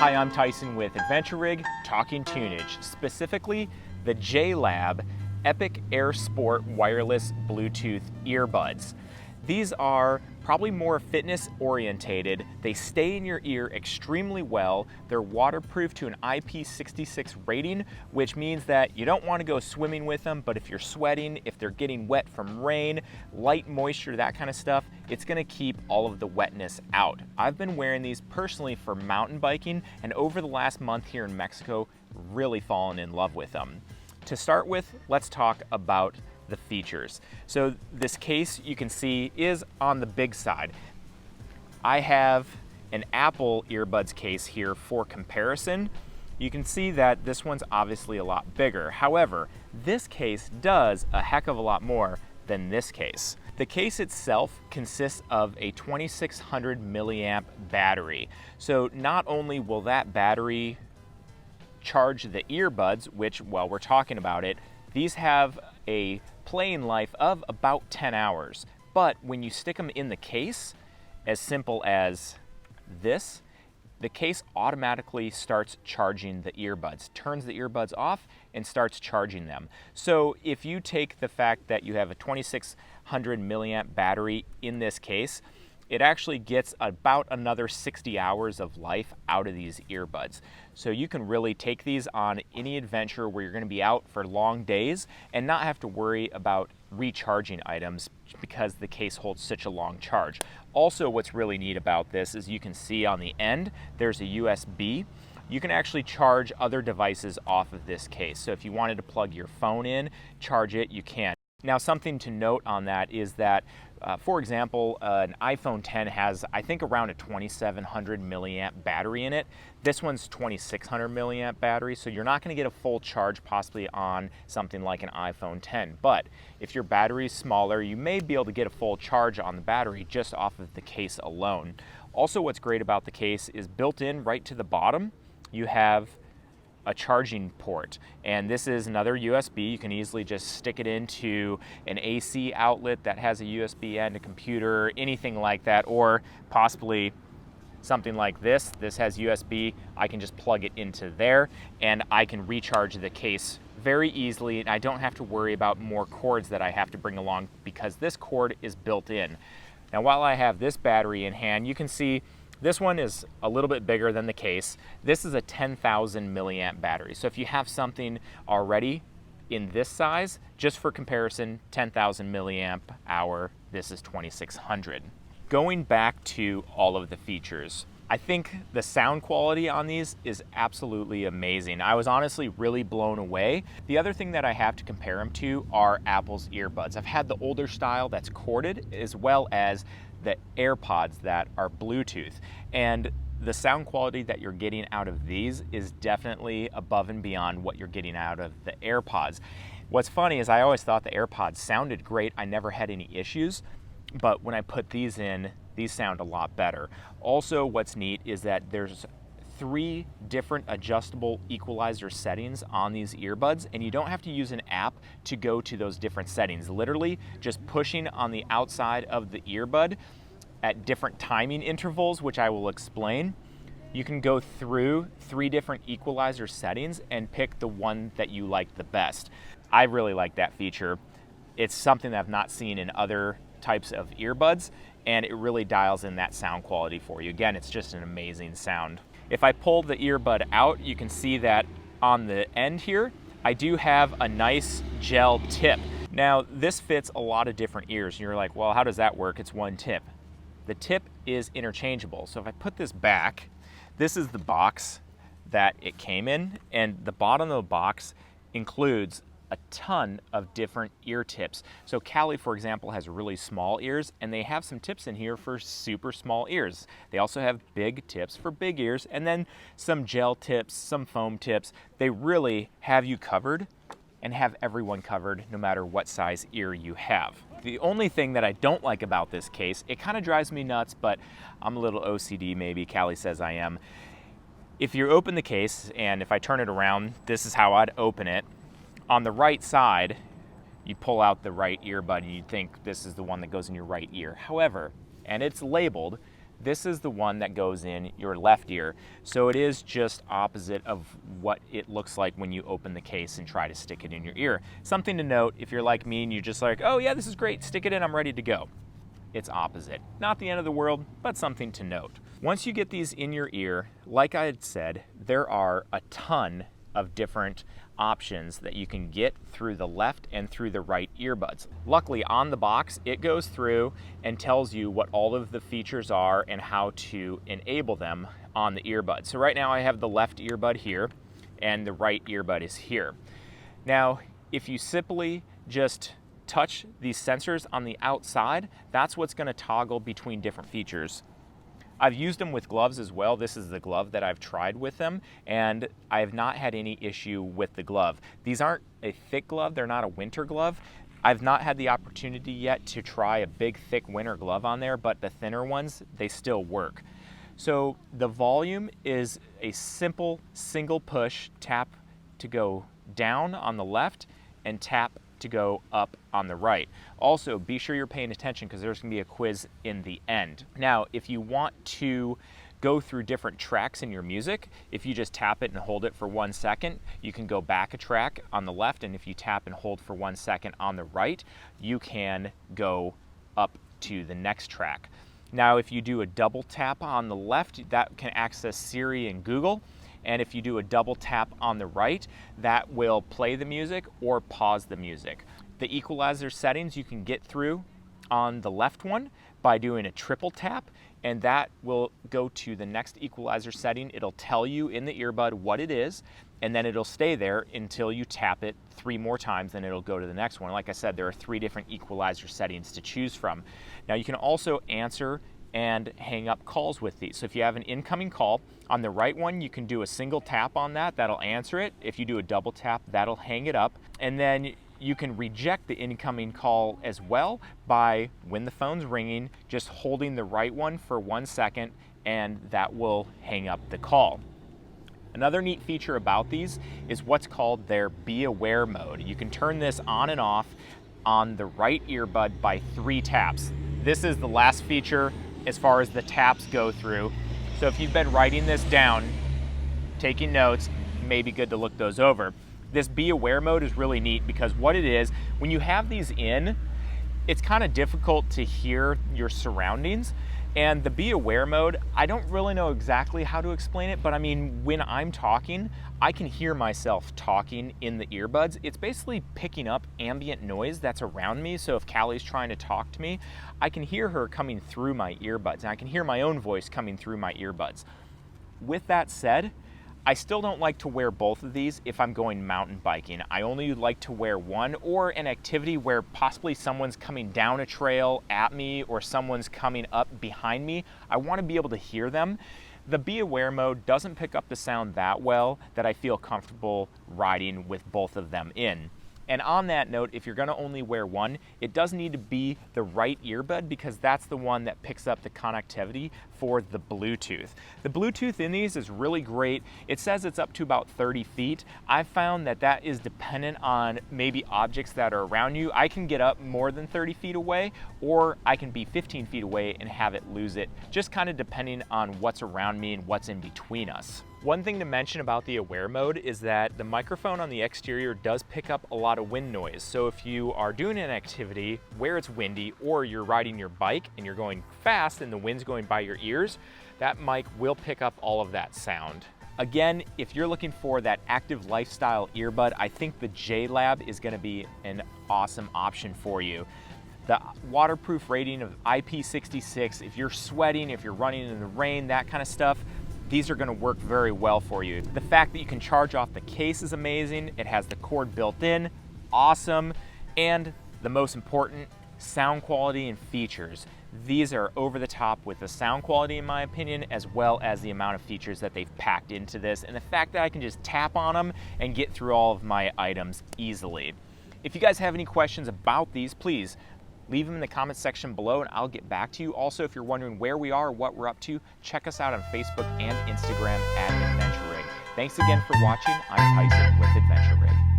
Hi, I'm Tyson with Adventure Rig, talking tunage, specifically the JLab Epic Air Sport wireless Bluetooth earbuds. These are probably more fitness orientated. They stay in your ear extremely well. They're waterproof to an IP66 rating, which means that you don't want to go swimming with them, but if you're sweating, if they're getting wet from rain, light moisture, that kind of stuff, it's going to keep all of the wetness out. I've been wearing these personally for mountain biking, and over the last month here in Mexico, really fallen in love with them. To start with, let's talk about the features. So this case, you can see, is on the big side. I have an Apple earbuds case here for comparison. You can see that this one's obviously a lot bigger. However, this case does a heck of a lot more than this case. The case itself consists of a 2600 milliamp battery. So not only will that battery charge the earbuds, which, while we're talking about it, these have a playing life of about 10 hours. But when you stick them in the case, as simple as this, the case automatically starts charging the earbuds, turns the earbuds off and starts charging them. So if you take the fact that you have a 2600 milliamp battery in this case, it actually gets about another 60 hours of life out of these earbuds. So you can really take these on any adventure where you're going to be out for long days and not have to worry about recharging items because the case holds such a long charge. Also, what's really neat about this is you can see on the end, there's a USB. You can actually charge other devices off of this case. So if you wanted to plug your phone in, charge it, you can. Now, something to note on that is that, for example, an iPhone 10 has, I think, around a 2700 milliamp battery in it. This one's 2600 milliamp battery, so you're not going to get a full charge possibly on something like an iPhone 10. But if your battery is smaller, you may be able to get a full charge on the battery just off of the case alone. Also, what's great about the case is built in right to the bottom, you have a charging port, and this is another USB. You can easily just stick it into an AC outlet that has a USB and a computer, anything like that, or possibly something like this. This has USB. I can just plug it into there and I can recharge the case very easily, and I don't have to worry about more cords that I have to bring along because this cord is built in. Now, while I have this battery in hand, you can see this one is a little bit bigger than the case. This is a 10,000 milliamp battery. So if you have something already in this size, just for comparison, 10,000 milliamp hour, this is 2600. Going back to all of the features, I think the sound quality on these is absolutely amazing. I was honestly really blown away. The other thing that I have to compare them to are Apple's earbuds. I've had the older style that's corded, as well as the AirPods that are Bluetooth. And the sound quality that you're getting out of these is definitely above and beyond what you're getting out of the AirPods. What's funny is I always thought the AirPods sounded great. I never had any issues, but when I put these in, these sound a lot better. Also, what's neat is that there's 3 different adjustable equalizer settings on these earbuds, and you don't have to use an app to go to those different settings. Literally just pushing on the outside of the earbud at different timing intervals, which I will explain, you can go through 3 different equalizer settings and pick the one that you like the best. I really like that feature. It's something that I've not seen in other types of earbuds, and it really dials in that sound quality for you. Again, it's just an amazing sound. If I pull the earbud out, you can see that on the end here, I do have a nice gel tip. Now, this fits a lot of different ears. And you're like, well, how does that work? It's one tip. The tip is interchangeable. So if I put this back, this is the box that it came in, and the bottom of the box includes a ton of different ear tips. So Callie, for example, has really small ears, and they have some tips in here for super small ears. They also have big tips for big ears, and then some gel tips, some foam tips. They really have you covered and have everyone covered no matter what size ear you have. The only thing that I don't like about this case, it kind of drives me nuts, but I'm a little OCD maybe, Callie says I am. If you open the case, and if I turn it around, this is how I'd open it. On the right side, you pull out the right earbud and you think this is the one that goes in your right ear. However, and it's labeled, This is the one that goes in your left ear. So it is just opposite of what it looks like when you open the case and try to stick it in your ear. Something to note, if you're like me and you're just like, oh yeah, this is great, stick it in, I'm ready to go. It's opposite. Not the end of the world, but something to note. Once you get these in your ear, like I had said, there are a ton of different options that you can get through the left and through the right earbuds. Luckily, on the box, it goes through and tells you what all of the features are and how to enable them on the earbud. So right now I have the left earbud here and the right earbud is here. Now, if you simply just touch these sensors on the outside, that's what's going to toggle between different features. I've used them with gloves as well. This is the glove that I've tried with them, and I have not had any issue with the glove. These aren't a thick glove, they're not a winter glove. I've not had the opportunity yet to try a big thick winter glove on there, but the thinner ones, they still work. So the volume is a simple single push, tap to go down on the left and tap to go up on the right. Also, be sure you're paying attention because there's going to be a quiz in the end. Now, if you want to go through different tracks in your music, if you just tap it and hold it for 1 second, you can go back a track on the left, and if you tap and hold for 1 second on the right, you can go up to the next track. Now, if you do a double tap on the left, that can access Siri and Google. And if you do a double tap on the right, that will play the music or pause the music. The equalizer settings you can get through on the left one by doing a triple tap, and that will go to the next equalizer setting. It'll tell you in the earbud what it is, and then it'll stay there until you tap it 3 more times, and it'll go to the next one. Like I said, there are 3 different equalizer settings to choose from. Now you can also answer and hang up calls with these. So if you have an incoming call, on the right one, you can do a single tap on that, that'll answer it. If you do a double tap, that'll hang it up. And then you can reject the incoming call as well by, when the phone's ringing, just holding the right one for 1 second, and that will hang up the call. Another neat feature about these is what's called their Be Aware mode. You can turn this on and off on the right earbud by 3 taps. This is the last feature as far as the taps go through. So if you've been writing this down, taking notes, it may be good to look those over. This Be Aware mode is really neat because what it is, when you have these in, it's kind of difficult to hear your surroundings. And the Be Aware mode, I don't really know exactly how to explain it, but I mean, when I'm talking, I can hear myself talking in the earbuds. It's basically picking up ambient noise that's around me. So if Callie's trying to talk to me, I can hear her coming through my earbuds, and I can hear my own voice coming through my earbuds. With that said, I still don't like to wear both of these if I'm going mountain biking. I only like to wear one, or an activity where possibly someone's coming down a trail at me or someone's coming up behind me. I want to be able to hear them. The Be Aware mode doesn't pick up the sound that well that I feel comfortable riding with both of them in. And on that note, if you're going to only wear one, it does need to be the right earbud because that's the one that picks up the connectivity for the Bluetooth. The Bluetooth in these is really great. It says it's up to about 30 feet. I've found that that is dependent on maybe objects that are around you. I can get up more than 30 feet away, or I can be 15 feet away and have it lose it, just kind of depending on what's around me and what's in between us. One thing to mention about the Aware mode is that the microphone on the exterior does pick up a lot of wind noise. So if you are doing an activity where it's windy, or you're riding your bike and you're going fast and the wind's going by your ears, that mic will pick up all of that sound. Again, if you're looking for that active lifestyle earbud, I think the JLab is going to be an awesome option for you. The waterproof rating of IP66, if you're sweating, if you're running in the rain, that kind of stuff, these are going to work very well for you. The fact that you can charge off the case is amazing. It has the cord built in, awesome. And the most important, sound quality and features. These are over the top with the sound quality, in my opinion, as well as the amount of features that they've packed into this, and the fact that I can just tap on them and get through all of my items easily. If you guys have any questions about these, please leave them in the comments section below and I'll get back to you. Also, if you're wondering where we are, what we're up to, check us out on Facebook and Instagram at Adventure Rig. Thanks again for watching. I'm Tyson with Adventure Rig.